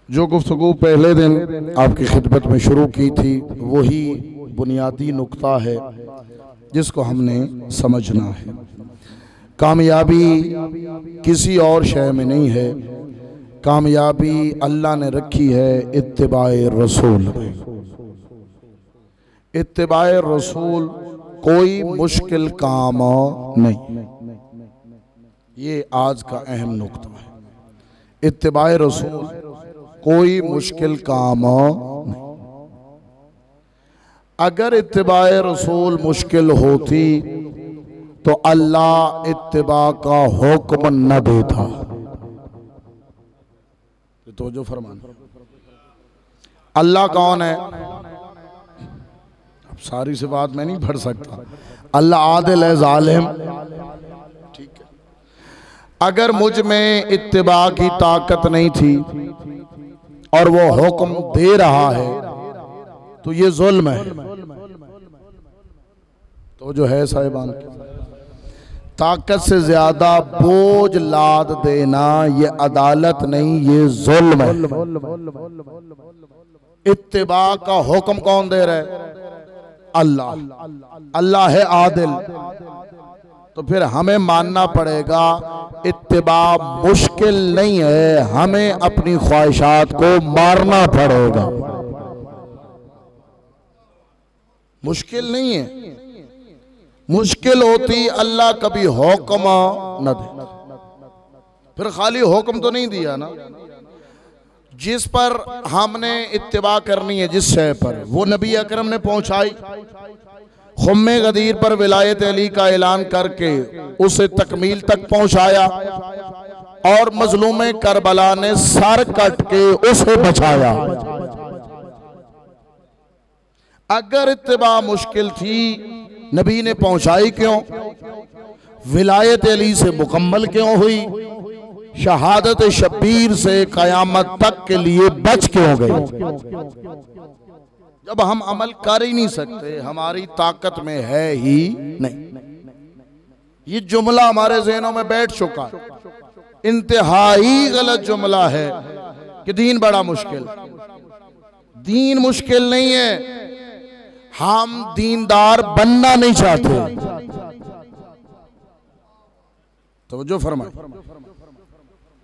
जो गुफ्तगू पहले दिन आपकी खिदमत में शुरू की थी वही बुनियादी नुक्ता है जिसको हमने समझना है। कामयाबी किसी और शय में नहीं है, कामयाबी अल्लाह ने रखी है इत्तिबाए रसूल में। इत्तिबाए रसूल कोई मुश्किल काम नहीं, ये आज का अहम नुक्ता है। इत्तिबाए रसूल कोई मुश्किल काम नहीं। अगर इत्तिबाए रसूल मुश्किल होती तो अल्लाह इत्तिबा का हुक्म न देता। तो जो फरमाना, अल्लाह कौन है? अब सारी से बात मैं नहीं पढ़ सकता। अल्लाह आदिल है, जालिम, ठीक है। अगर मुझ में इत्तिबा की ताकत नहीं थी और वो हुक्म दे रहा है तो ये जुल्म है। तो जो है साहिबान, ताकत से ज्यादा बोझ लाद देना ये अदालत नहीं, ये जुल्म है। इत्तिबा का हुक्म कौन दे रहा है? अल्लाह। अल्लाह है आदिल, तो फिर हमें मानना पड़ेगा इत्तिबा मुश्किल नहीं है, हमें अपनी ख्वाहिशात को मारना पड़ेगा। मुश्किल नहीं है। मुश्किल होती अल्लाह कभी हुक्म न दे। फिर खाली हुक्म तो नहीं दिया ना, जिस पर हमने इत्तिबा करनी है, जिस शय पर वो नबी अकरम ने पहुंचाई। खुम्मे गदीर पर विलायत अली का ऐलान करके उसे तकमील तक पहुंचाया और मजलूम करबला ने सर कट के उसे बचाया। अगर इत्तिबा मुश्किल थी, नबी ने पहुंचाई क्यों? विलायत अली से मुकम्मल क्यों हुई? शहादत शब्बीर से कयामत तक के लिए बच क्यों गई? जब हम अमल कर ही नहीं सकते, हमारी ताकत में है ही नहीं। ये जुमला हमारे ज़हनों में बैठ चुका है। इंतहाई गलत जुमला है कि दीन बड़ा मुश्किल। दीन मुश्किल नहीं है, हम दीनदार बनना नहीं चाहते। तो जो फरमाए,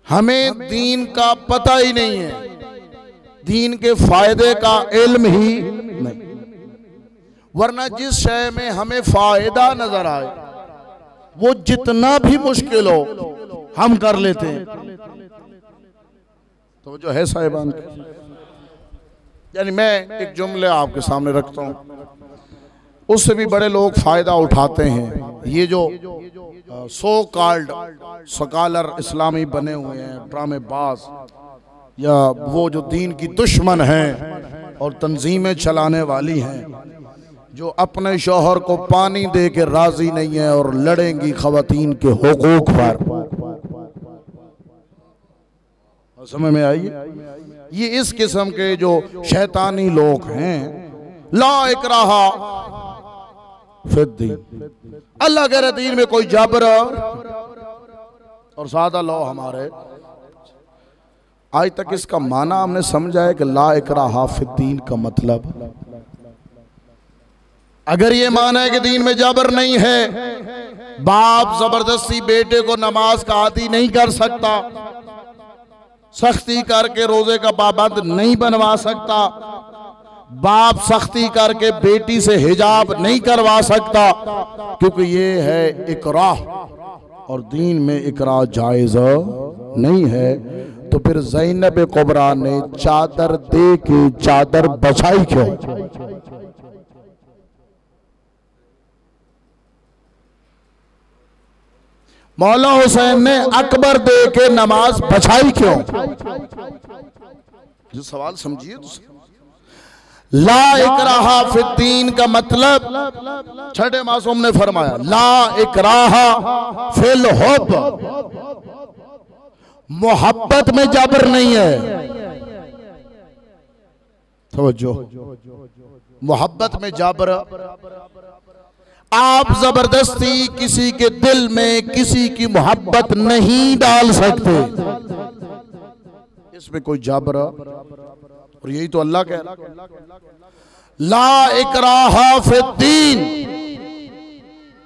हमें दीन का पता ही नहीं है, दीन के फायदे का इल्म ही नहीं। वरना जिस शय में हमें फायदा नजर आए वो जितना भी मुश्किल हो हम कर लेते हैं। तो जो है साहिबान, यानी मैं एक जुमले आपके सामने रखता हूं, उससे भी बड़े लोग फायदा उठाते हैं। ये जो सो कॉल्ड स्कॉलर इस्लामी बने हुए हैं, ड्रामेबाज, या वो जो दीन की दुश्मन हैं और तंजीमें चलाने वाली हैं, जो अपने शौहर को पानी दे के राजी नहीं है और लड़ेंगी खवातीन के हुकूक पर। समझ में आई? ये इस किस्म के जो शैतानी लोग हैं, ला इकराहा फिद्दीन, अल्लाह कह रहे दीन में कोई जबर और सादा लो हमारे। आज तक इसका माना हमने समझा है कि ला इकराहा फिद्दीन का मतलब, अगर ये माना है कि दीन में जबर नहीं है, बाप जबरदस्ती बेटे को नमाज का आदी नहीं कर सकता, सख्ती करके रोजे का पाबंद नहीं बनवा सकता, बाप सख्ती करके बेटी से हिजाब नहीं करवा सकता, क्योंकि ये है इकराह और दीन में इकराह जायज नहीं है। तो फिर ज़ैनब कुबरा ने चादर दे के चादर बचाई क्यों? मौला हुसैन ने अकबर दे के नमाज बचाई क्यों? जो सवाल समझिए तो ला इकराहा फिद्दीन का मतलब छठे मासूम ने फरमाया ला इकराहा फिल हुब, मोहब्बत में जबर नहीं है। तवज्जो, मोहब्बत में जबर, आप जबरदस्ती किसी के दिल में किसी की मोहब्बत नहीं डाल सकते। इसमें कोई जबर, और यही तो अल्लाह कह रहा, ला इकराहा फिद्दीन,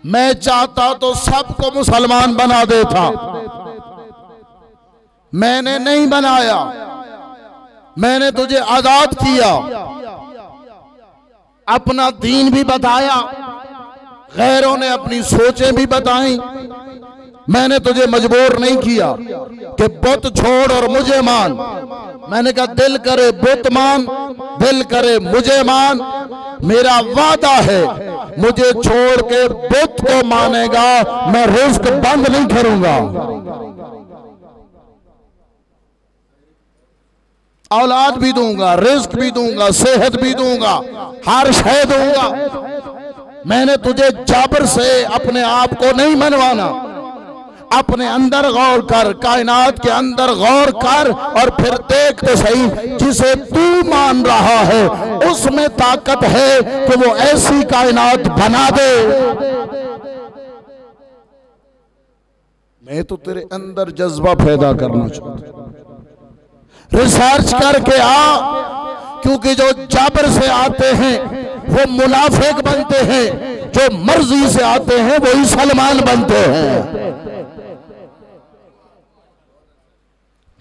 मैं चाहता तो सबको मुसलमान बना देता, मैंने नहीं बनाया, मैंने तुझे आजाद किया, अपना दीन भी बताया, गैरों ने अपनी सोचें भी बताई, मैंने तुझे मजबूर नहीं किया कि बुत छोड़ और मुझे मान। मैंने कहा दिल करे बुत मान, दिल करे मुझे मान, मेरा वादा है मुझे छोड़ के बुत को मानेगा मैं रिस्क बंद नहीं करूंगा, औलाद भी दूंगा, रिस्क भी दूंगा, सेहत भी दूंगा, हर शय दूंगा। मैंने तुझे जबर से अपने आप को नहीं मनवाना, अपने अंदर गौर कर, कायनात के अंदर गौर कर और फिर देख तो सही, जिसे तू मान रहा है उसमें ताकत है कि वो ऐसी कायनात बना दे। मैं तो तेरे अंदर जज्बा पैदा करना चाहता हूं, रिसर्च करके आ, क्योंकि जो जबर से आते हैं वो मुनाफिक बनते हैं, जो मर्जी से आते हैं वो ही सलमान बनते हैं।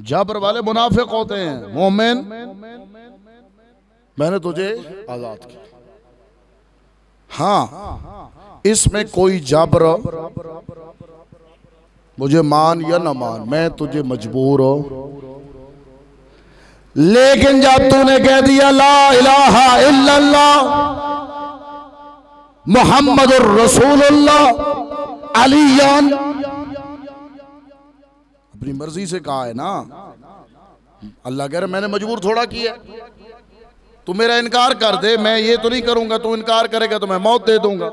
जबर वाले मुनाफिक होते हैं, मोमिन मैंने तुझे आजाद किया। हाँ, इसमें कोई जबर मुझे मान या ना मान, मैं तुझे मजबूर हो, लेकिन जब तूने कह दिया ला इलाहा इल्लल्लाह मुहम्मदुर रसूलुल्लाह अलीयान, अपनी मर्जी से कहा है ना, अल्लाह कह रहा मैंने मजबूर थोड़ा किया, तू मेरा इनकार कर दे, मैं ये तो नहीं करूंगा, तू इनकार करेगा तो मैं मौत दे दूंगा,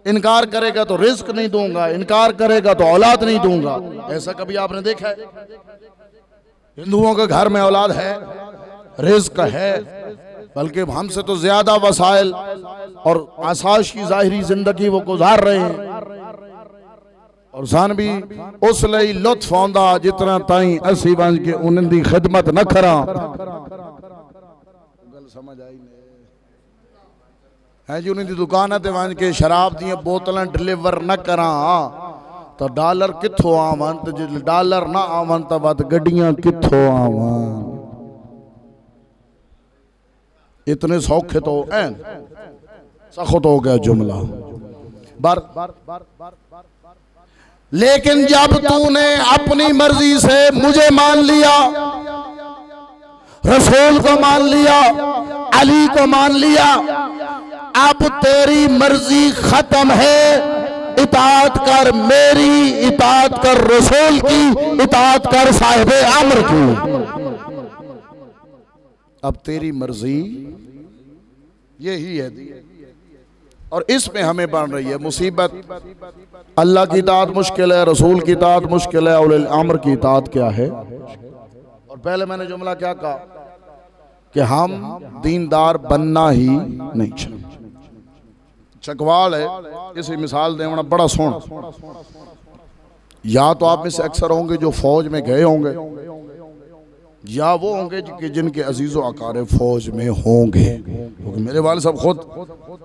इनकार करेगा तो रिस्क नहीं दूंगा, इनकार करेगा तो औलाद नहीं दूंगा। ऐसा कभी आपने देखा है? हिंदुओं के घर में औलाद है, रिज्क है, बल्कि हमसे तो ज्यादा वसाइल और आसाश की जाहिरी जिंदगी वो गुजार रहे हैं, और सान भी उस लई लुत्फ आंदा जितना ताई असी बन के उन्हें दी खिदमत न करा। गल समझ आई है जी, उन्हें दी दुकान ते वन के शराब दी बोतलें डिलीवर न करा तो डॉलर किथों आवन, तो जो डॉलर ना आवन तो बात गड्डियां किथों आवन। इतने सौखे तो सख्त हो गया जुमला बार। लेकिन जब तूने अपनी मर्जी से मुझे मान लिया, रसूल को मान लिया, अली को मान लिया, अब तेरी मर्जी खत्म है। इताअत कर मेरी, इताअत कर रसूल की, इताअत कर साहिबे अम्र की। अब तेरी मर्जी यही है, और इसमें हमें बन रही है मुसीबत। अल्लाह की इताअत मुश्किल है, रसूल की इताअत मुश्किल है, उलिल अम्र की इताअत क्या है। और पहले मैंने जुमला क्या कहा कि हम दीनदार बनना ही नहीं चाहिए। चकवाल है, इसे मिसाल देना बड़ा सोना। या तो आप में से अक्सर होंगे जो फौज में गए होंगे, या वो होंगे कि जिनके अजीज़ो अकारे फौज में होंगे, क्योंकि मेरे वाले साहब खुद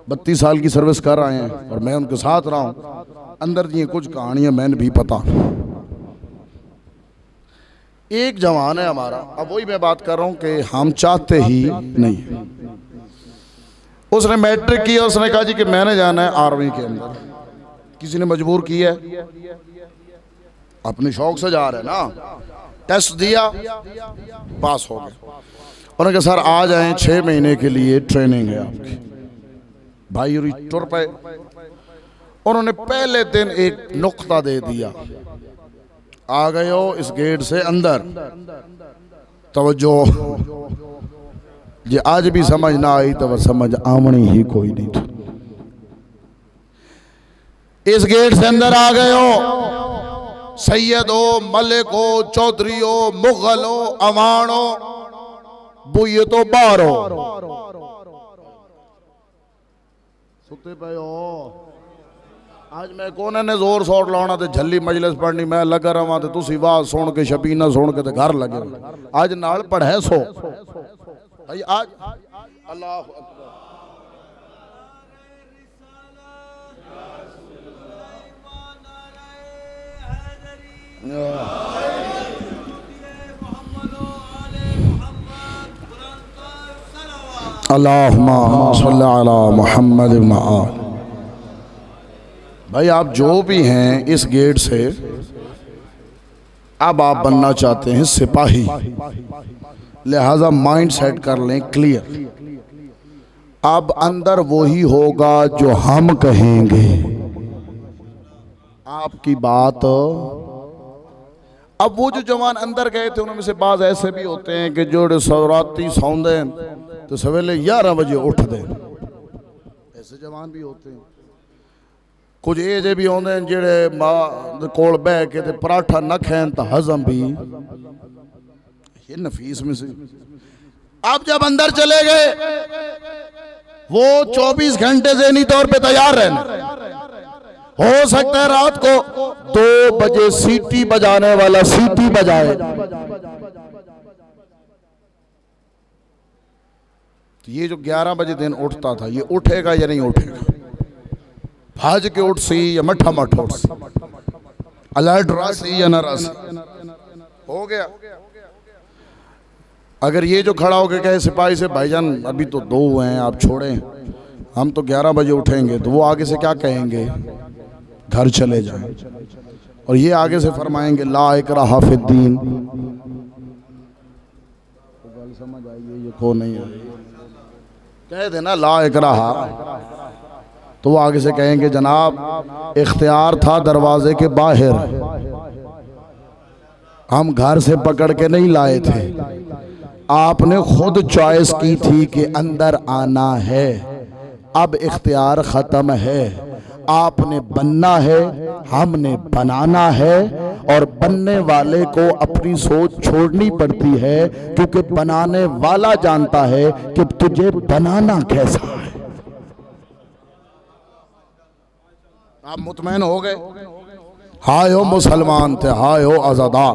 32 साल की सर्विस कर रहे हैं और मैं उनके साथ रहा हूँ। अंदर दी कुछ कहानियां मैंने भी पता। एक जवान है हमारा, अब वही मैं बात कर रहा हूँ कि हम चाहते ही नहीं। उसने मैट्रिक किया, उसने कहा जी कि मैंने जाना है आर्मी के अंदर। किसी ने मजबूर किया है, अपने शौक से जा रहे हैं ना। टेस्ट दिया, पास हो गए। उन्होंने कहा सर आ जाएं, 6 महीने के लिए ट्रेनिंग है आपकी। भाई टुर पे उन्होंने पहले दिन एक नुक्ता दे दिया, आ गए हो इस गेट से अंदर, तवज्जो। ये आज भी समझ ना आई तो समझ आमनी ही कोई नहीं था। इस गेट से अंदर आ गए हो, सैयद हो, मलिक हो, चौधरी हो, मुगल हो, अवान हो, बुए तो बाहर हो, सुते पे हो, आज मैं कोने ने जोर शोर लाना तो झल्ली मजलिस पढ़नी, मैं लगा रहा तो तुसी आवाज सुन के शबीना सुन के घर लगे। आज नाल पढ़े सो भाई आज अल्लाह अकबर। अल्लाहुम्मा सल्ली अला मुहम्मद व आल। भाई आप जो भी हैं इस गेट से, अब आप बनना चाहते हैं सिपाही, लिहाजा माइंड सेट कर लें क्लियर। अब अंदर वही होगा जो हम कहेंगे, आपकी बात। अब वो जो जवान अंदर गए थे उनमें से बाज ऐसे भी होते हैं कि जो सौराती सौंदे तो सवेले 11 बजे उठ दे, ऐसे जवान भी होते हैं। कुछ ये जे भी होंगे जेड़े मां कोल बह के पराठा न खान तो हजम भी, ये नफीस में से। अब जब अंदर चले गए वो 24 घंटे ज़हनी तौर पे तैयार रहना। हो सकता है रात को 2 बजे सीटी बजाने वाला सीटी बजाए, तो ये जो 11 बजे दिन उठता था ये उठेगा या नहीं उठेगा? भाज के उठ सी या मठा मठ उठ सी, अलर्ट रासी या ना रासी हो गया। अगर ये जो खड़ा होकर कहे सिपाही से भाईजान अभी तो 2 हुए हैं आप छोड़ें, हम तो 11 बजे उठेंगे, तो वो आगे से क्या कहेंगे? घर चले जाएं। और ये आगे से फरमाएंगे ला इकराहा फिद्दीन। समझ आइए ये को नहीं है, कह देना ला इकराहा, तो वो आगे से कहेंगे जनाब इख्तियार था दरवाजे के बाहर, हम घर से पकड़ के नहीं लाए थे, आपने खुद चॉइस की थी कि अंदर आना है, अब इख्तियार ख़त्म है, आपने बनना है, हमने बनाना है। और बनने वाले को अपनी सोच छोड़नी पड़ती है, क्योंकि बनाने वाला जानता है कि तुझे बनाना कैसा है। आप मुतमैन हो गए? हाय हो मुसलमान थे, हाय हो आज़ादार।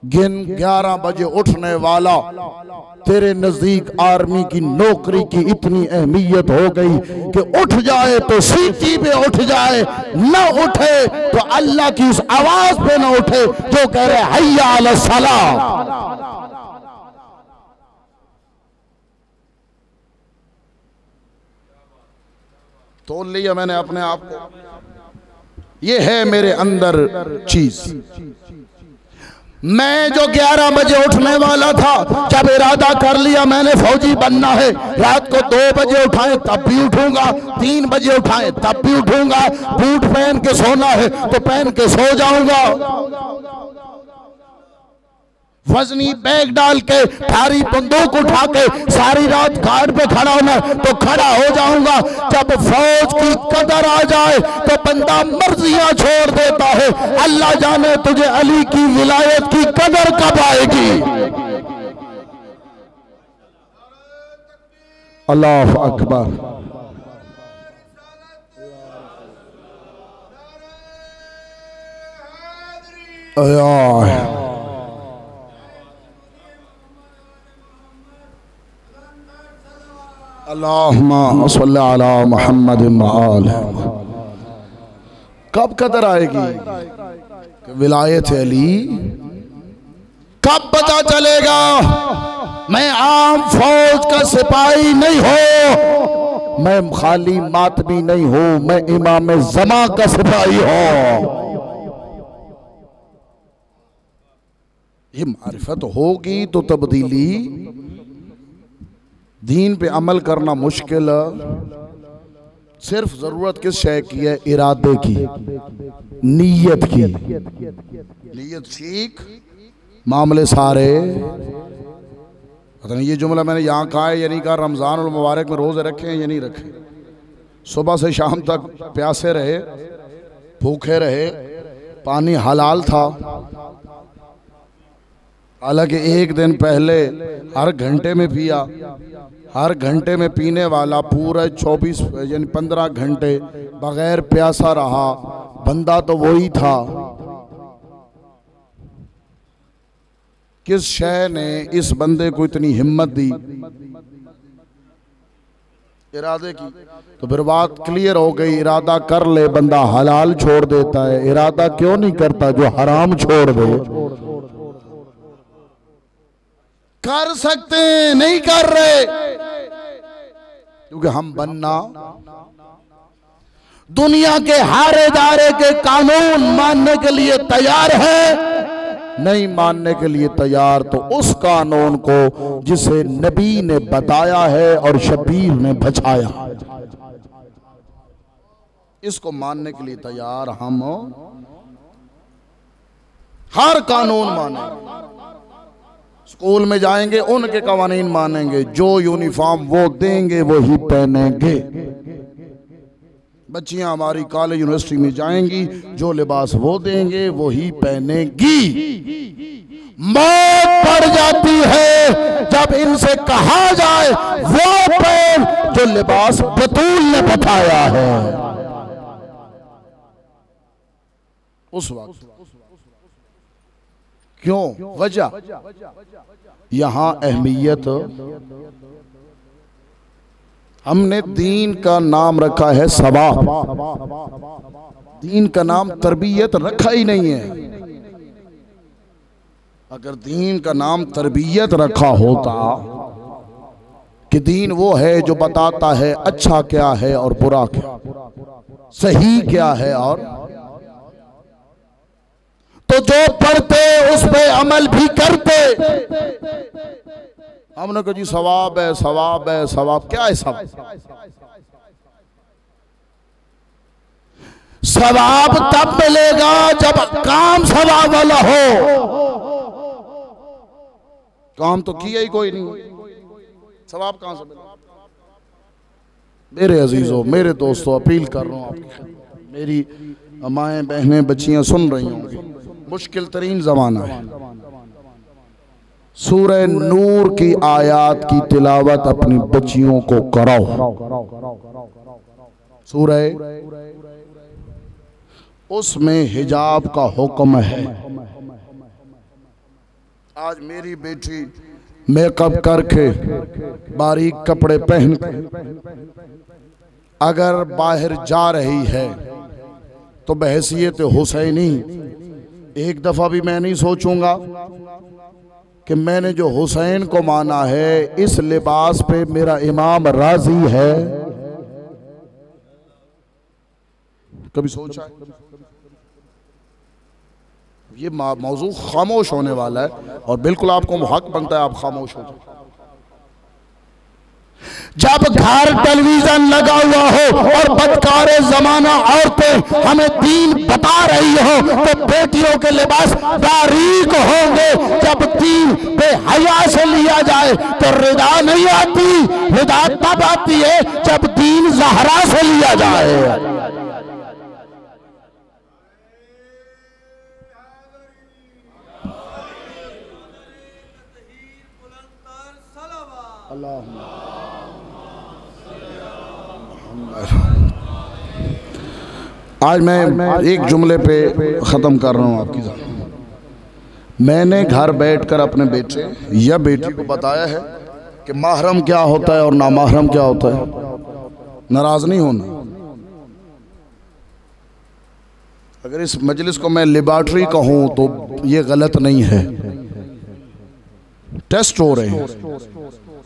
गिन 11 बजे उठने वाला, तेरे नजदीक आर्मी की नौकरी की इतनी अहमियत हो गई कि उठ जाए तो सीटी पे उठ जाए, न उठे तो अल्लाह की उस आवाज पे न उठे जो कह रहे हय्या अला सलाह। तोल लिया मैंने अपने आप को, ये है मेरे अंदर चीज। मैं जो 11 बजे उठने वाला था, जब इरादा कर लिया मैंने फौजी बनना है, रात को 2 बजे उठाएं तब भी उठूंगा, 3 बजे उठाएं तब भी उठूंगा, बूट पहन के सोना है तो पहन के सो जाऊंगा, वजनी बैग डाल के भारी बंदूक उठा के सारी रात घाट पे खड़ा होना तो खड़ा हो जाऊंगा। जब फौज की कदर आ जाए तो बंदा मर्जियां छोड़ देता है। अल्लाह जाने तुझे अली की विलायत की कदर कब आएगी। अल्लाह अकबर। अल्लाहुम्मा सल्ली अला मुहम्मद व आल। कब कदर आएगी विलायत अली? कब पता चलेगा? मैं आम फौज का सिपाही नहीं हूं, मैं खाली मातमी नहीं हूं, मैं इमाम ज़मा का सिपाही हूं। ये मारिफत होगी तो तब्दीली। दीन पे अमल करना मुश्किल, सिर्फ जरूरत किस शय की है? इरादे की, नीयत की। नीयत ठीक, मामले सारे। पता नहीं ये जुमला मैंने यहाँ कहा है या नहीं कहा। रमजान और मुबारक में रोजे रखे हैं या नहीं रखे? सुबह से शाम तक प्यासे रहे, भूखे रहे, पानी हलाल था। हालांकि एक दिन पहले हर घंटे में पिया, हर घंटे में पीने वाला पूरा 24 यानी 15 घंटे बगैर प्यासा रहा, बंदा तो वही था। किस शय ने इस बंदे को इतनी हिम्मत दी? इरादे की। तो फिर बात क्लियर हो गई, इरादा कर ले बंदा हलाल छोड़ देता है, इरादा क्यों नहीं करता जो हराम छोड़ दे? कर सकते हैं, नहीं कर रहे, क्योंकि हम बनना दुनिया के हर इदारे के कानून मानने के लिए तैयार है, नहीं मानने के लिए तैयार तो उस कानून को जिसे नबी ने बताया है और शबीर ने बचाया, इसको मानने के लिए तैयार हम हर कानून मानेंगे। स्कूल में जाएंगे उनके कवानीन मानेंगे, जो यूनिफॉर्म वो देंगे वही पहनेंगे। बच्चियां हमारी कॉलेज यूनिवर्सिटी में जाएंगी, जो लिबास वो देंगे वही पहनेगी। मौत पड़ जाती है जब इनसे कहा जाए वो पहन जो लिबास बतूल ने बताया है। उस वक्त क्यों? वजह यहां अहमियत, हमने दीन का नाम रखा है सवाब, दीन का नाम तरबियत रखा ही नहीं है। अगर दीन का नाम तरबियत रखा होता कि दीन वो है जो बताता है अच्छा क्या है और बुरा क्या, सही क्या है, और तो जो पढ़ते उस पे अमल भी करते। हमने कहा जी सवाब है, सवाब है, सवाब क्या है? सवाब तब मिलेगा जब काम सवाब वाला हो। काम तो किया ही कोई नहीं, सवाब कहां से मिलेगा? मेरे अजीजों, मेरे दोस्तों, अपील कर रहा हूं आपकी, मेरी माएं बहनें बच्चियां सुन रही होंगी, मुश्किल तरीन जमाना है। सूरह नूर की आयात की तिलावत अपनी बच्चियों को कराओ। सूरह, उसमें हिजाब का हुक्म है। आज मेरी बेटी मेकअप करके बारीक कपड़े पहन अगर बाहर जा रही है तो बहैसियत हुसैनी एक दफा भी मैं नहीं सोचूंगा कि मैंने जो हुसैन को माना है इस लिबास पे मेरा इमाम राजी है। कभी सोचा है? ये मौजू खामोश होने वाला है और बिल्कुल आपको हक बनता है आप खामोश हो जाए। जब घर टेलीविजन लगा हुआ हो और बदकारे जमाना औरतें हमें दीन बता रही हो तो बेटियों के लिबास बारीक होंगे। जब दीन बेहया से लिया जाए तो रिदा नहीं आती, रिदा तब आती है जब दीन ज़हरा से लिया जाए। आज मैं एक जुमले पे ख़त्म कर रहा हूँ आपकी ज़ात। मैंने घर बैठकर अपने बेटे या बेटी को बताया है कि महरम क्या होता है और नामहरम क्या होता है। नाराज़ नहीं होना। अगर इस मजलिस को मैं लेबॉर्ट्री कहूँ तो ये गलत नहीं है। टेस्ट हो रहे हैं,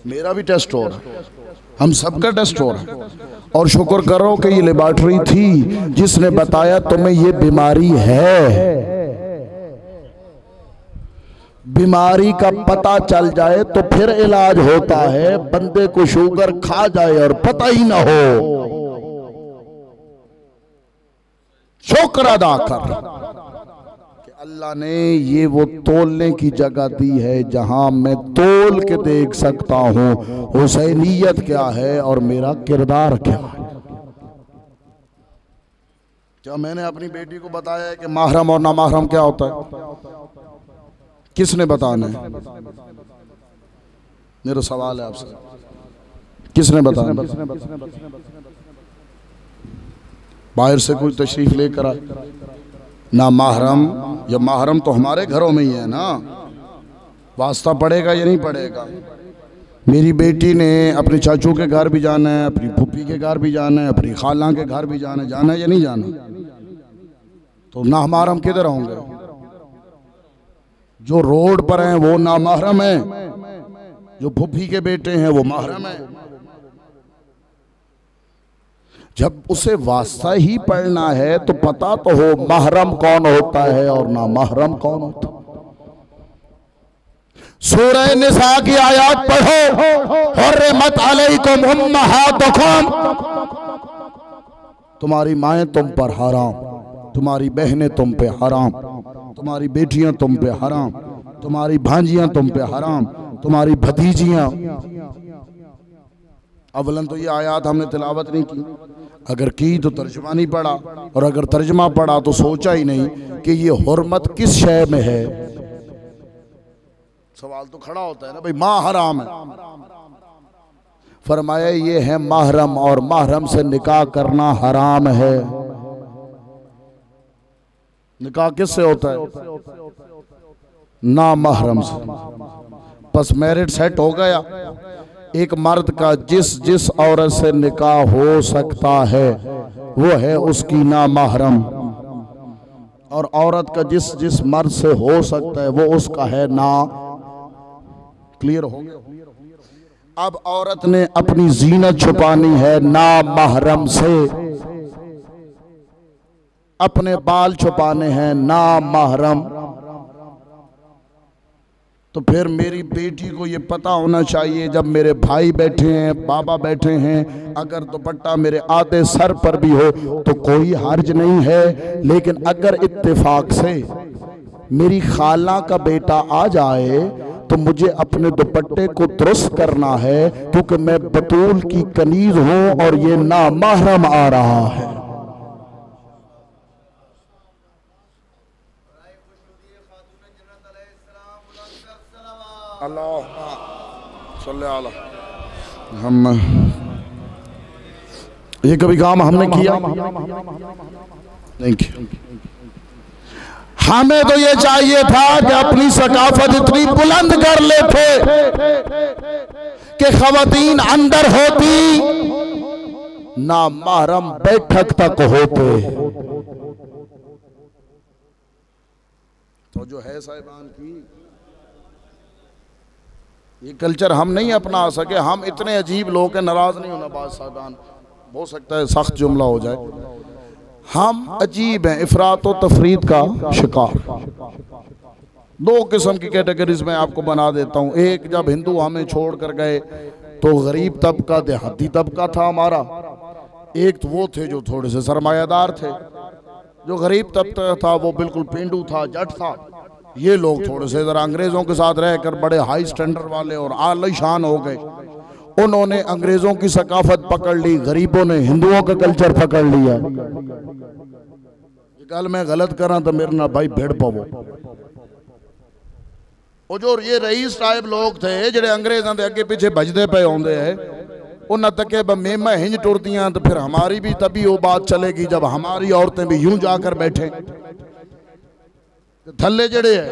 मेरा भी टेस्ट हो रहा है, हम सबका टेस्ट हो रहा है। और शुक्र करो कि ये लेबॉर्ट्री थी जिसने बताया तुम्हें ये बीमारी है। बीमारी का पता चल जाए तो फिर इलाज होता है। बंदे को शुगर खा जाए और पता ही ना हो, शुक्र अदा कर कि अल्लाह ने ये वो तोलने की जगह दी है जहां मैं तोल के देख सकता हूं हुसैनियत क्या है और मेरा किरदार क्या है। क्या मैंने अपनी बेटी को बताया है कि महरम और नामहरम क्या होता है? किसने बताना है? मेरा सवाल है आपसे। किसने बताया? बाहर से कोई तशरीफ लेकर आए ना महरम, या महरम तो हमारे घरों में ही है ना, वास्ता पड़ेगा या नहीं पड़ेगा? मेरी बेटी ने अपने चाचू के घर भी जाना है, अपनी फूफी के घर भी जाना है, अपनी खाला के घर भी जाना है या नहीं जाना? तो ना महरम किधर होंगे? जो रोड पर हैं वो ना महरम है, जो फूफी के बेटे हैं वो महरम है। जब उसे वास्ता ही पढ़ना है तो पता तो हो महरम कौन होता है और ना महरम कौन होता है। सूरह निसा की आयत पढ़ो, हुर्रिमत अलैकुम उम्महातुकुम, तुम्हारी माएँ तुम पर हराम, तुम्हारी बहनें तुम पे हराम, तुम्हारी बेटियां तुम पे हराम, तुम्हारी भांजियां तुम पे हराम, तुम्हारी भतीजियां। अवलन तो ये आयत हमने तिलावत नहीं की, अगर की तो तर्जुमा नहीं पढ़ा, और अगर तर्जुमा पढ़ा तो सोचा ही नहीं कि ये हुर्मत किस शय में है। सवाल तो खड़ा होता है ना भाई, माँ हराम है, फरमाया ये है महरम, और महरम से निकाह करना हराम है। निकाह किससे होता है? ना महरम से। बस मैरिड सेट हो गया। एक मर्द का जिस जिस औरत से निकाह हो सकता है वो है उसकी ना महरम, और औरत का जिस जिस मर्द से हो सकता है वो उसका है ना। क्लियर हो गया? अब औरत ने अपनी जीनत छुपानी है ना महरम से, अपने बाल छुपाने हैं ना महरम। तो फिर मेरी बेटी को ये पता होना चाहिए, जब मेरे भाई बैठे हैं, बाबा बैठे हैं, अगर दुपट्टा मेरे आधे सर पर भी हो तो कोई हर्ज नहीं है। लेकिन अगर इत्तेफाक से मेरी खाला का बेटा आ जाए तो मुझे अपने दुपट्टे को दुरुस्त करना है, क्योंकि मैं बतूल की कनीज हूं और ये ना महरम आ रहा है। हम ये कभी काम हमने किया नहीं किया। हमें तो ये चाहिए था कि अपनी सकाफत इतनी बुलंद कर लेते कि खवातीन अंदर होती, ना महरम बैठक तक होते। तो जो है साहिबान की ये कल्चर हम नहीं अपना सके। हम इतने अजीब लोग हैं, नाराज नहीं होना बात साहिबान, हो सकता है सख्त जुमला हो जाए। हम अजीब हैं, इफरात और तफरीद का शिकार। दो किस्म की कैटेगरीज में आपको बना देता हूँ। एक, जब हिंदू हमें छोड़ कर गए तो गरीब तबका, देहाती तबका था हमारा। एक तो वो थे जो थोड़े से सरमायादार थे। जो गरीब तबका था वो बिल्कुल पेंडू था, जट था। ये लोग थोड़े से जरा अंग्रेजों के साथ रहकर बड़े हाई स्टैंडर्ड वाले और आलीशान हो गए। उन्होंने अंग्रेजों की सकाफत पकड़ ली, गरीबों ने हिंदुओं का कल्चर पकड़ लिया। कल मैं गलत करा तो मेरे ना भाई भेड़ पवो। और जो ये रईस टाइप लोग थे जेडे अंग्रेजों के अगे पीछे भजदे पे आते हैं, उन्हें तके मेमा हिंज टुरदियां तो फिर हमारी भी तभी वो बात चलेगी जब हमारी औरतें भी यूं जाकर बैठे। थल्ले जड़े है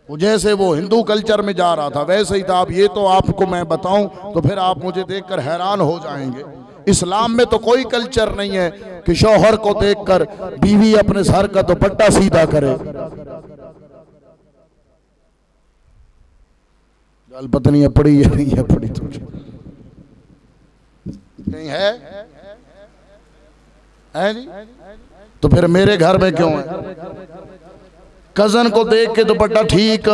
वो जैसे वो हिंदू कल्चर में जा रहा था वैसे ही था। अब ये तो आपको मैं बताऊं तो फिर आप मुझे देखकर हैरान हो जाएंगे। इस्लाम में तो कोई कल्चर नहीं है कि शौहर को देखकर बीवी अपने सर का दुपट्टा सीधा करे। गल पत्नी है पड़ी है नहीं है पड़ी तो नहीं है जी। तो फिर मेरे घर में क्यों है? कजन को देख के दुपट्टा ठीक,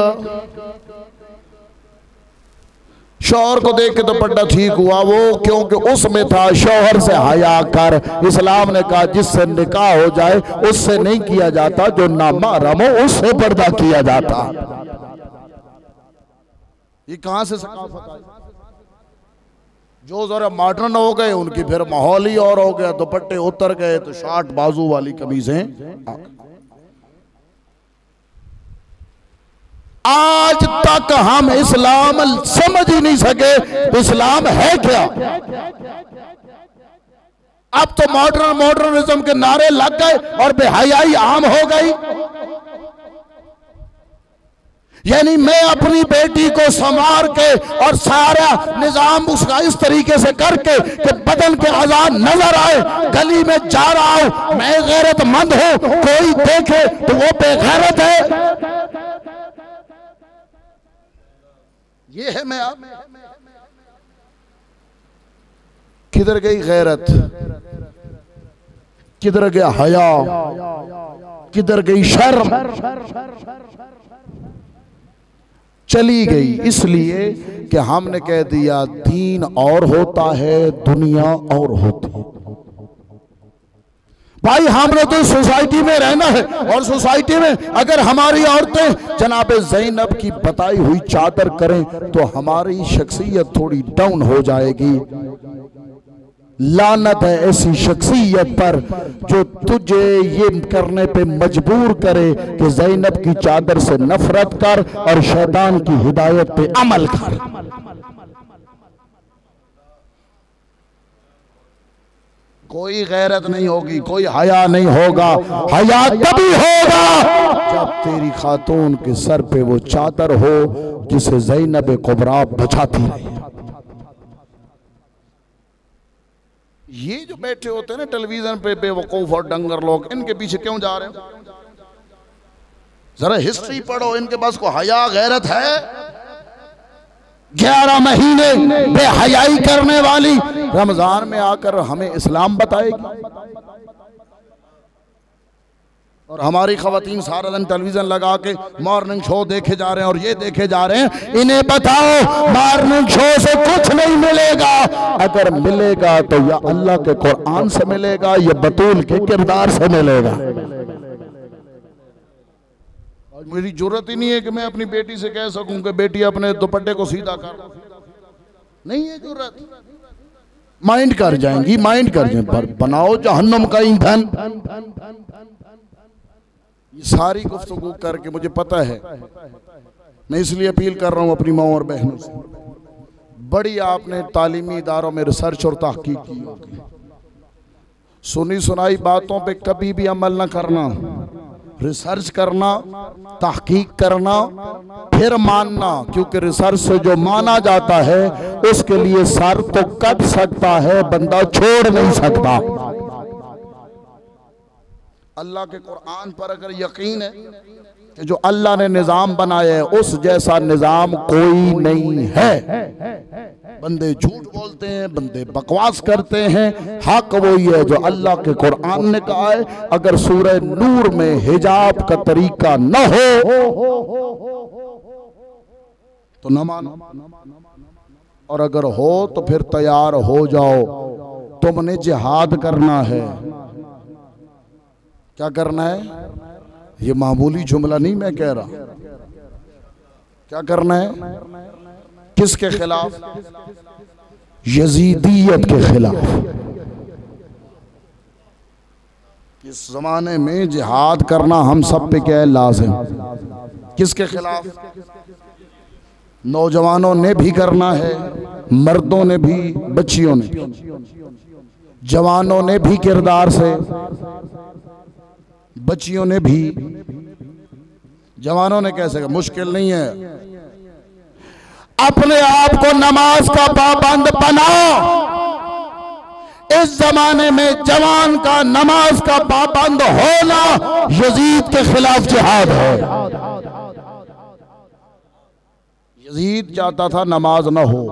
शौहर को देख के दुपट्टा ठीक हुआ वो क्योंकि उसमें था शौहर से हया कर। इस्लाम ने कहा जिससे निकाह हो जाए उससे नहीं किया जाता, जो नामहरम हो उससे पर्दा किया जाता। ये कहां से सकाफत आई? जो जरा मॉडर्न हो गए उनकी फिर माहौल ही और हो गया। दुपट्टे उतर गए तो शार्ट बाजू वाली कमीजें। आज तक हम इस्लाम समझ ही नहीं सके तो इस्लाम है क्या। अब तो मॉडर्निज्म के नारे लग गए और बेहयाई आम हो गई। यानी मैं अपनी बेटी को संवार के और सारा निजाम उसका इस तरीके से करके कि बदन के आजाद नजर आए, गली में जा रहा हूं, मैं गैरतमंद हूं, कोई देखे तो वो बेगैरत है। ये है मैं आप। किधर गई गैरत, किधर गया हया, किधर गई शर्म, चली गई। इसलिए कि हमने कह दिया दीन और होता है, दुनिया और होती है। भाई हमने तो सोसाइटी में रहना है और सोसाइटी में अगर हमारी औरतें जनाब ज़ैनब की बताई हुई चादर करें तो हमारी शख्सियत थोड़ी डाउन हो जाएगी। लानत है ऐसी शख्सियत पर जो तुझे ये करने पे मजबूर करे कि ज़ैनब की चादर से नफरत कर और शैतान की हिदायत पे अमल कर। कोई गैरत नहीं होगी, कोई हया नहीं होगा। हया तभी होगा जब तेरी खातून के सर पे वो चादर हो जिसे ज़ैनब कुबरा बचाती रही। ये जो बैठे होते हैं ना टेलीविजन पे बेवकूफ और डंगर लोग, इनके पीछे क्यों जा रहे हैं? जरा हिस्ट्री पढ़ो, इनके पास को हया गैरत है? 11 महीने बेहयाई करने वाली रमजान में आकर हमें इस्लाम बताएगी और हमारी खवातीन सारा दिन टेलीविजन लगा के मॉर्निंग शो देखे जा रहे हैं और ये देखे जा रहे हैं। इन्हें बताओ मॉर्निंग शो से कुछ नहीं मिलेगा। अगर मिलेगा तो या अल्लाह के कुरान से मिलेगा या बतूल के किरदार से मिलेगा। और मेरी जरूरत ही नहीं है कि मैं अपनी बेटी से कह सकूं कि बेटी अपने दुपट्टे को सीधा कर, नहीं है जरूरत। माइंड कर जाएंगी, माइंड कर जाएंगी, बनाओ जहन्नम का ईंधन। ये सारी गुफ्तगू करके मुझे पता है, मैं इसलिए अपील कर रहा हूं अपनी माँ और बहनों से, बड़ी आपने तालीमी इदारों में रिसर्च और तहकीक की होगी। सुनी सुनाई बातों पे कभी भी अमल न करना, रिसर्च करना, तहकीक करना, फिर मानना। क्योंकि रिसर्च से जो माना जाता है उसके लिए सर तो कट सकता है, बंदा छोड़ नहीं सकता। अल्लाह के कुरान पर अगर यकीन है कि जो अल्लाह ने निजाम बनाया है उस जैसा निजाम कोई नहीं है। बंदे झूठ बोलते हैं, बंदे बकवास करते हैं, हक वही है जो अल्लाह के कुरान ने कहा है। अगर सूरह नूर में हिजाब का तरीका न हो तो न मानो, और अगर हो तो फिर तैयार हो जाओ। तुमने जिहाद करना है। क्या करना है? ये मामूली जुमला नहीं मैं कह रहा। क्या करना है? किसके खिलाफ? यजीदियत के खिलाफ। इस जमाने में जिहाद करना हम सब पे क्या है? लाजिम। किसके खिलाफ? नौजवानों ने भी करना है, मर्दों ने भी, बच्चियों ने भी, जवानों ने भी किरदार से, बच्चियों ने भी। जवानों ने कैसे? मुश्किल नहीं है। अपने आप को नमाज का पाबंद बनाओ। इस जमाने में जवान का नमाज का पाबंद होना यजीद के खिलाफ जिहाद है। यजीद चाहता था नमाज न हो,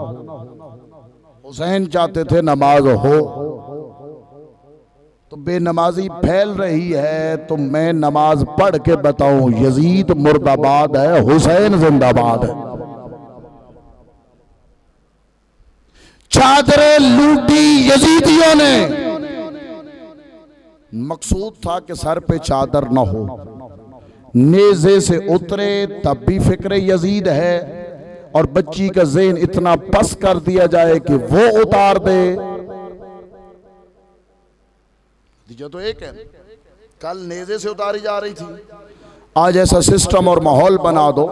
हुसैन चाहते थे नमाज हो। तो बेनमाजी फैल रही है तो मैं नमाज पढ़ के बताऊं यजीद मुर्दाबाद है, हुसैन जिंदाबाद है। चादरें लूटी यजीदियों ने, मकसूद था कि सर पे चादर न हो। नेज़े से उतरे तब भी फिक्र यजीद है और बच्ची का ज़हन इतना पस कर दिया जाए कि वो उतार दे। जो तो एक है, कल नेज़े से उतारी जा रही थी, आज ऐसा सिस्टम और माहौल बना दो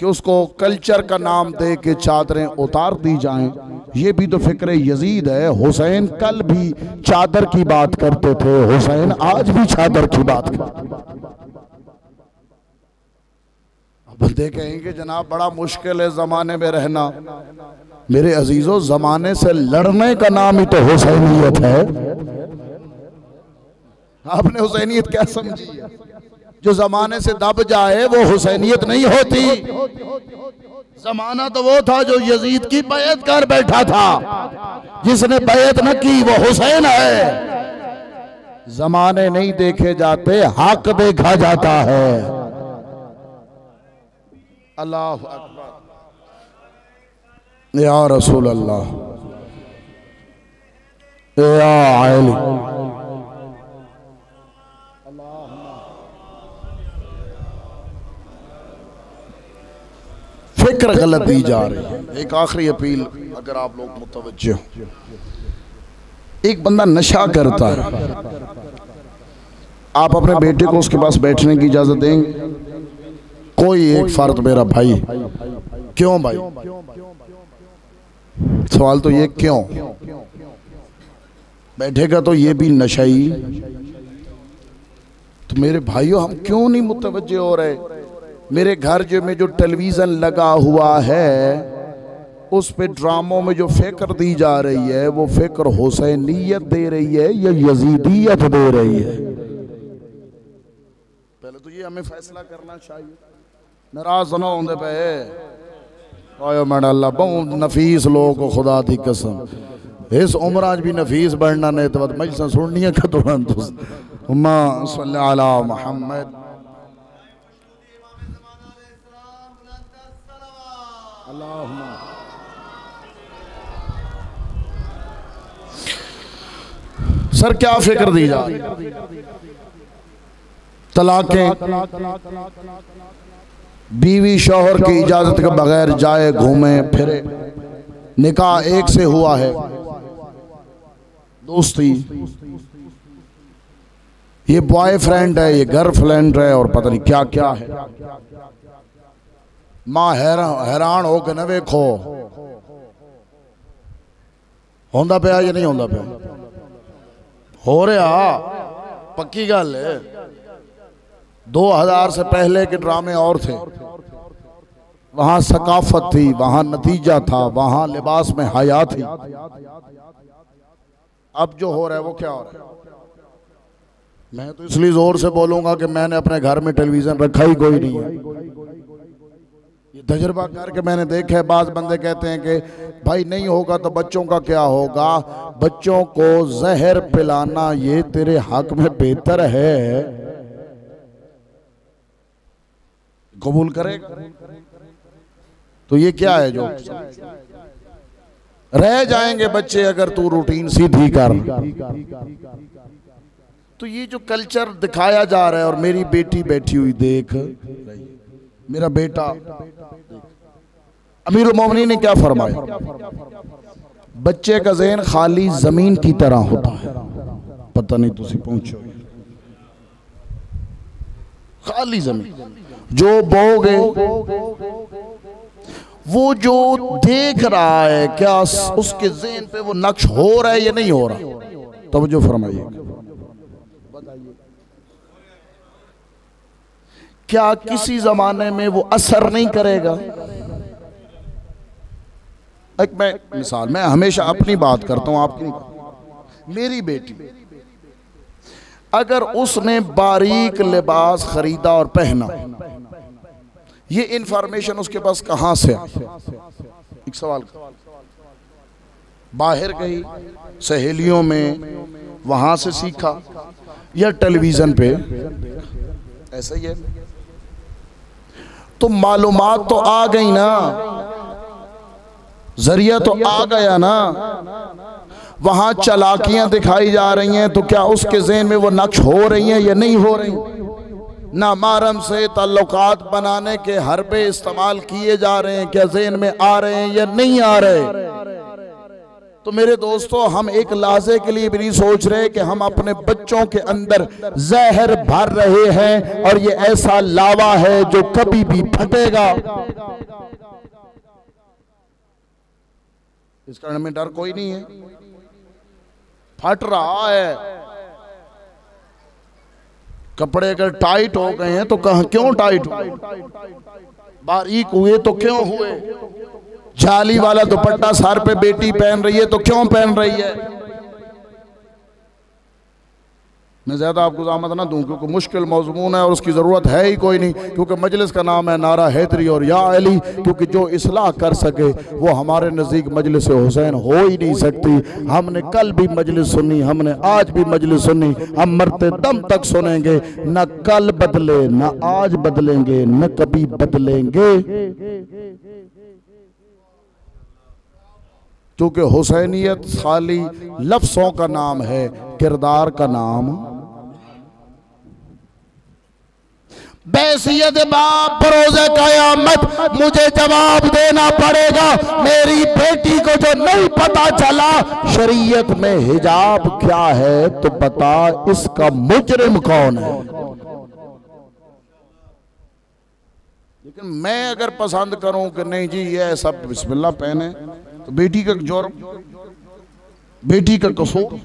कि उसको कल्चर का नाम दे के चादरें उतार दी जाएं। ये भी तो फिक्र यजीद है। हुसैन कल भी चादर की बात करते थे, हुसैन आज भी चादर की बात करते। बंदे कहेंगे जनाब बड़ा मुश्किल है जमाने में रहना। मेरे अजीजों, जमाने से लड़ने का नाम ही तो हुसैनियत है। आपने हुसैनियत क्या समझी है? जो जमाने से दब जाए वो हुसैनियत नहीं होती। जमाना तो वो था जो यजीद की बैत कर बैठा था। जिसने बैत न की वो हुसैन है। जमाने नहीं देखे जाते, हक देखा जाता है। अल्लाह अकबर, या रसूल अल्लाह, या अली। फिक्र गलत दी जा रही है। एक आखिरी अपील, अगर आप लोग मुतवज्जे हो, एक बंदा नशा करता है, आप अपने बेटे को उसके पास बैठने की इजाजत देंगे? कोई एक फर्द मेरा भाई, क्यों भाई? सवाल तो ये क्यों बैठेगा तो ये भी नशाई। तो मेरे भाइयों, हम क्यों नहीं मुतवज्जे हो रहे? मेरे घर में जो टेलीविजन लगा हुआ है उस पे ड्रामों में जो फिक्र दी जा रही है वो फिक्र हुसैनियत दे रही है या यजीदियत दे रही है? पहले तो ये हमें फैसला करना चाहिए। नाराज ना होंगे पे आयो मैं अल्लाह बहुत नफीस लोग को खुदा दी कसम इस उम्र आज भी नफीस बढ़ना नहीं तो मजलिसां सुननियां का तुरंत उम्मा सल्लल्लाहु अलैहि मुहम्मद। सर क्या फिक्र दी जा रही? तलाकें, बीवी शौहर की इजाजत के बगैर जाए घूमे फिरे, निकाह एक से हुआ है, दोस्ती, ये बॉयफ्रेंड है, ये गर्लफ्रेंड है और पता नहीं क्या क्या है। मां हैरान हो के न वेखो होंदा पिया या नहीं होंदा पिया? हो रहा, पक्की गल है। 2000 से पहले के ड्रामे और थे, वहां सकाफत थी, वहां नतीजा था, वहां लिबास में हया थी। अब जो हो रहा है वो क्या हो रहा है? मैं तो इसलिए जोर से बोलूंगा कि मैंने अपने घर में टेलीविजन रखा ही कोई नहीं है। ये तजुर्बा करके मैंने देखा है। बाज बंदे कहते हैं कि भाई नहीं होगा तो बच्चों का क्या होगा? बच्चों को जहर पिलाना ये तेरे हक में बेहतर है, कबूल करेगा? तो ये क्या है जो रह जाएंगे बच्चे अगर तू रूटीन सीधी कर। तो ये जो कल्चर दिखाया जा रहा है, और मेरी बेटी बैठी हुई देख, मेरा बेटा, अमीरुल मोमिनीन ने क्या फरमाया? बच्चे का ज़हन खाली जमीन की तरह होता है। पता नहीं तुसी पहुंचो, खाली जमीन जो बोगे वो जो देख रहा है क्या उसके ज़हन पे वो नक्श हो रहा है या नहीं हो रहा? तवज्जो फरमाइए। क्या किसी जमाने में वो असर नहीं करेगा? एक मैं मिसाल, मैं हमेशा अपनी बात करता हूं, आपकी नहीं। मेरी बेटी अगर उसने बारीक लिबास खरीदा और पहना, ये इंफॉर्मेशन उसके पास कहां से आई? एक सवाल, बाहर गई, सहेलियों में, वहां से सीखा, या टेलीविजन पे? ऐसा ही है। तो मालूमात तो आ गई ना, जरिया तो आ गया ना, वहां चालाकियां दिखाई जा रही हैं, तो क्या उसके ज़हन में वो नक्श हो रही हैं या नहीं हो रही? ना महरम से ताल्लुकात बनाने के हरबे इस्तेमाल किए जा रहे हैं, क्या ज़हन में आ रहे हैं या नहीं आ रहे? तो मेरे दोस्तों, हम एक लहजे के लिए भी नहीं सोच रहे कि हम अपने बच्चों के अंदर जहर भर रहे हैं और ये ऐसा लावा है जो कभी भी फटेगा। इस कारण में डर कोई नहीं है। फट रहा है, कपड़े अगर टाइट हो गए हैं तो कहां क्यों टाइट हुए, बारीक हुए तो क्यों हुए, जाली वाला दुपट्टा सर पे बेटी पहन रही है तो क्यों पहन रही है। मैं ज्यादा आपको ज़ामत ना दूं क्योंकि मुश्किल मौज़ून है और उसकी ज़रूरत है ही कोई नहीं, क्योंकि मजलिस का नाम है नारा हैदरी और या अली, क्योंकि जो इस्लाह कर सके वो हमारे नज़दीक मजलिस हुसैन हो ही नहीं सकती। हमने कल भी मजलिस सुनी, हमने आज भी मजलिस सुनी, हम मरते दम तक सुनेंगे। न कल बदले, न आज बदलेंगे, न कभी बदलेंगे, क्योंकि हुसैनियत खाली लफ्ज़ों का नाम है, किरदार का नाम। बैसियत बाप बरोज़े क़यामत मुझे जवाब देना पड़ेगा। मेरी बेटी को जो नहीं पता चला शरीयत में हिजाब क्या है तो बता, इसका मुजरिम कौन है। लेकिन मैं अगर पसंद करूं कि नहीं जी ये सब बिस्मिल्लाह पहने तो बेटी का जुर्म, बेटी का कसूर।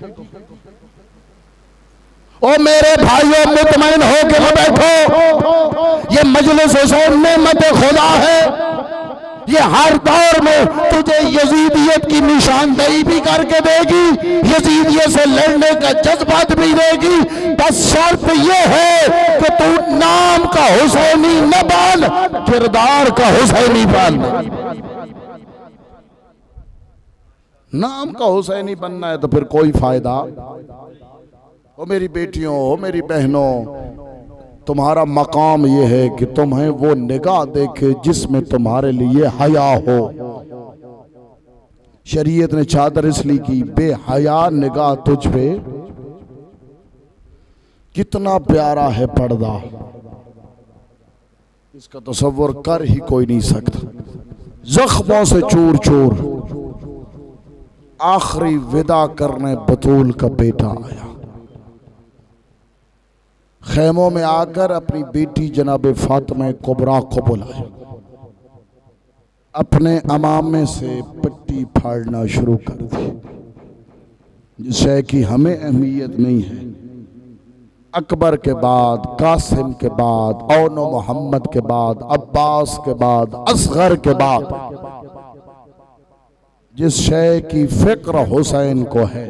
ओ मेरे भाइयों, मुतमईन हो के बैठो, ये मजलिस हुसैन नेमत खुदा है। ये हर दौर में तुझे यजीदियत की निशानदेही भी करके देगी, यजीदियत से लड़ने का जज्बात भी देगी। बस शर्त ये है कि तू नाम का हुसैनी न बन, किरदार का हुसैनी बन। नाम का हुसैनी बनना है तो फिर कोई फायदा। ओ मेरी बेटियों, ओ मेरी बहनों, तुम्हारा मकाम ये है कि तुम्हें वो निगाह देखे जिसमें तुम्हारे लिए हया हो। शरीयत ने चादर इसलिए की, बेहया निगाह तुझ पे। कितना प्यारा है पर्दा, इसका तसव्वुर कर ही कोई नहीं सकता। जख्मों से चूर चूर आखिरी विदा करने बतूल का बेटा आया। खैमों में आकर अपनी बेटी जनाब फातिमा कुबरा को बुलाया, अपने अमामे से पट्टी फाड़ना शुरू कर दी, जिस शय की हमें अहमियत नहीं है। अकबर के बाद, कासिम के बाद, औनो मोहम्मद के बाद, अब्बास के बाद, असगर के बाद जिस शय की फिक्र हुसैन को है,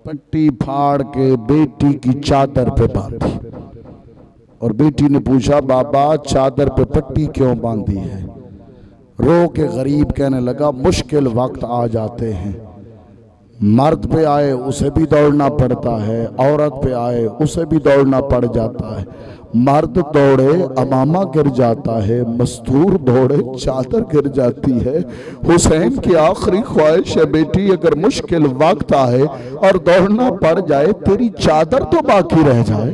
पट्टी फाड़ के बेटी की चादर पे बांधी। और बेटी ने पूछा, बाबा चादर पे पट्टी क्यों बांधी है? रो के गरीब कहने लगा, मुश्किल वक्त आ जाते हैं, मर्द पे आए उसे भी दौड़ना पड़ता है, औरत पे आए उसे भी दौड़ना पड़ जाता है। मर्द दौड़े अमामा गिर जाता है, मस्तूर दौड़े चादर गिर जाती है। हुसैन की आखिरी ख्वाहिश है बेटी, अगर मुश्किल वक्त आए और दौड़ना पड़ जाए, तेरी चादर तो बाकी रह जाए,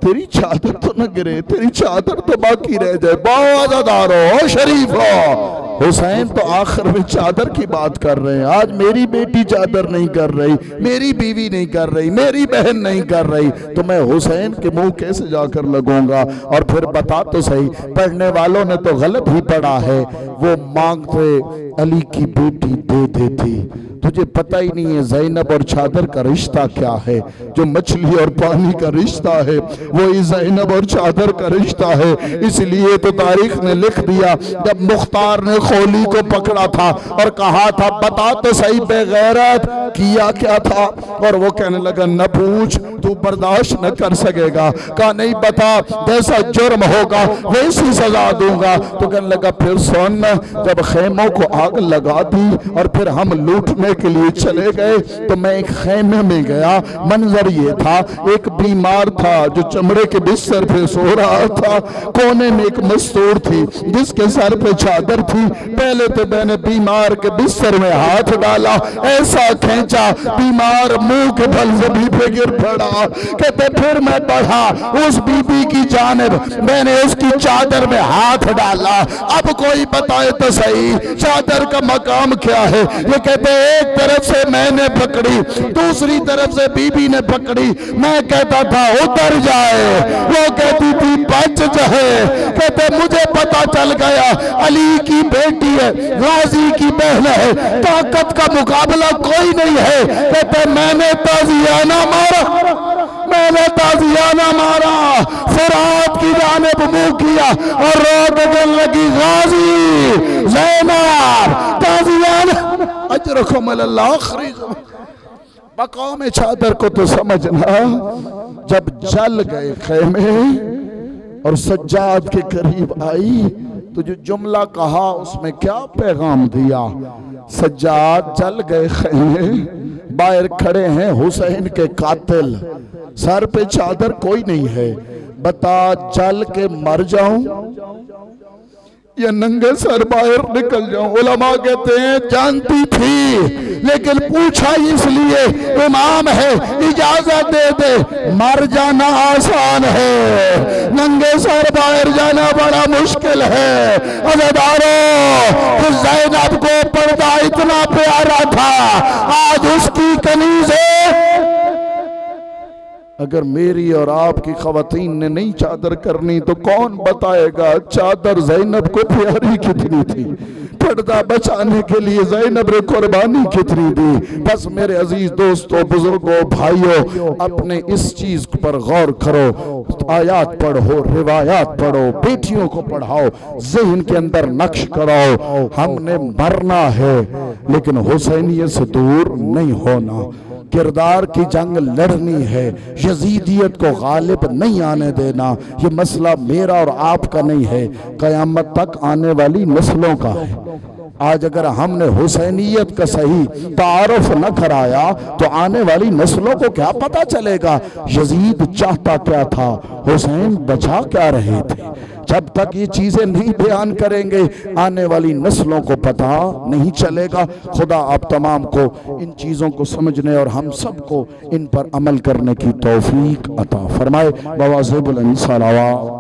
तेरी चादर तो न गिरे, तेरी चादर तो बाकी रह जाए। बहुत आज़ादारो शरीफ हो। हुसैन तो आखिर में चादर की बात कर रहे हैं। आज मेरी बेटी चादर नहीं कर रही, मेरी बीवी नहीं कर रही, मेरी बहन नहीं कर रही, तो मैं हुसैन के मुंह कैसे जाकर लगूंगा? और फिर बता तो सही, पढ़ने वालों ने तो गलत ही पढ़ा है। वो मांगते अली की बेटी दे देती। तुझे पता ही नहीं है ज़ैनब और चादर का रिश्ता क्या है। जो मछली और पानी का रिश्ता है वही ज़ैनब और चादर का रिश्ता है। इसलिए तो तारीख ने लिख दिया, जब मुख्तार ने खोली को पकड़ा था और कहा था बता तो सही बेगैरत किया क्या था, और वो कहने लगा न पूछ, तू बर्दाश्त न कर सकेगा। कहा नहीं बता, जैसा जुर्म होगा वैसी सजा दूंगा। तो कहने लगा फिर सुन, जब खेमों को आग लगा दी और फिर हम लूटने के लिए चले गए तो मैं एक खेमे में गया। मंजर ये था, एक बीमार था जो चमड़े के बिस्तर पे सो रहा था, कोने में एक मस्तूर थी जिसके सर पे चादर थी। पहले तो मैंने बीमार के बिस्तर में हाथ डाला, ऐसा खींचा बीमार मुंह के बल जमीन पे गिर पड़ा। कहते फिर मैं बढ़ा उस बीबी की जानिब, मैंने उसकी चादर में हाथ डाला। अब कोई बताए तो सही, चादर चादर का मकाम क्या है? ये कहते एक तरफ से मैंने पकड़ी, दूसरी तरफ से बीबी ने पकड़ी। मैं कहता था उतर जाए, वो कहती थी बच जाए। कहते मुझे पता चल गया अली की बेटी है, गाजी की बहन है, ताकत का मुकाबला कोई नहीं है। कहते मैंने ताजियाना मारा, मैंने ताजियाना मारा, फरात की जानिब मुंह किया और रो के लगी गाजी ज़ैनब ताजियाना अजरकुम अल्लाह आखिरी मकाम चादर को तो समझना। जब जल गए खेमे और सज्जाद के करीब आई तो जो जुमला कहा उसमें क्या पैगाम दिया? सज्जाद जल गए खेमे, बाहर खड़े हैं हुसैन के कातिल, सर पे चादर कोई नहीं है, बता जल के मर जाऊं या नंगे सर बाहर निकल जाऊं? उलमा कहते हैं जानती थी लेकिन पूछा इसलिए इमाम है इजाजत दे दे। मर जाना आसान है, नंगे सर बाहर जाना बड़ा मुश्किल है। अज़ादारों ज़ैनब को पर्दा इतना प्यारा था, आज उसकी कनीज़ अगर मेरी और आपकी खवातीन ने नहीं चादर करनी तो कौन बताएगा चादर ज़ैनब को प्यारी कितनी थी, पर्दा बचाने के लिए ज़ैनब ने कुर्बानी कितनी दी। बस मेरे अजीज दोस्तों, बुजुर्गों, भाइयों, अपने इस चीज पर गौर करो, आयात पढ़ो, रिवायात पढ़ो, बेटियों को पढ़ाओ, ज़हन के अंदर नक्श कराओ। हमने मरना है लेकिन हुसैनियत से दूर नहीं होना, किरदार की जंग लड़नी है, यजीदियत को गालिब नहीं आने देना। ये मसला मेरा और आपका नहीं है, कयामत तक आने वाली नस्लों का है। आज अगर हमने हुसैनियत का सही तारुफ न कराया तो आने वाली नस्लों को क्या पता चलेगा यजीद चाहता क्या था, हुसैन बचा क्या रहे थे। जब तक ये चीजें नहीं बयान करेंगे आने वाली नस्लों को पता नहीं चलेगा। खुदा आप तमाम को इन चीजों को समझने और हम सबको इन पर अमल करने की तौफीक अता फरमाए। बवाज़िबुल इंसालावा।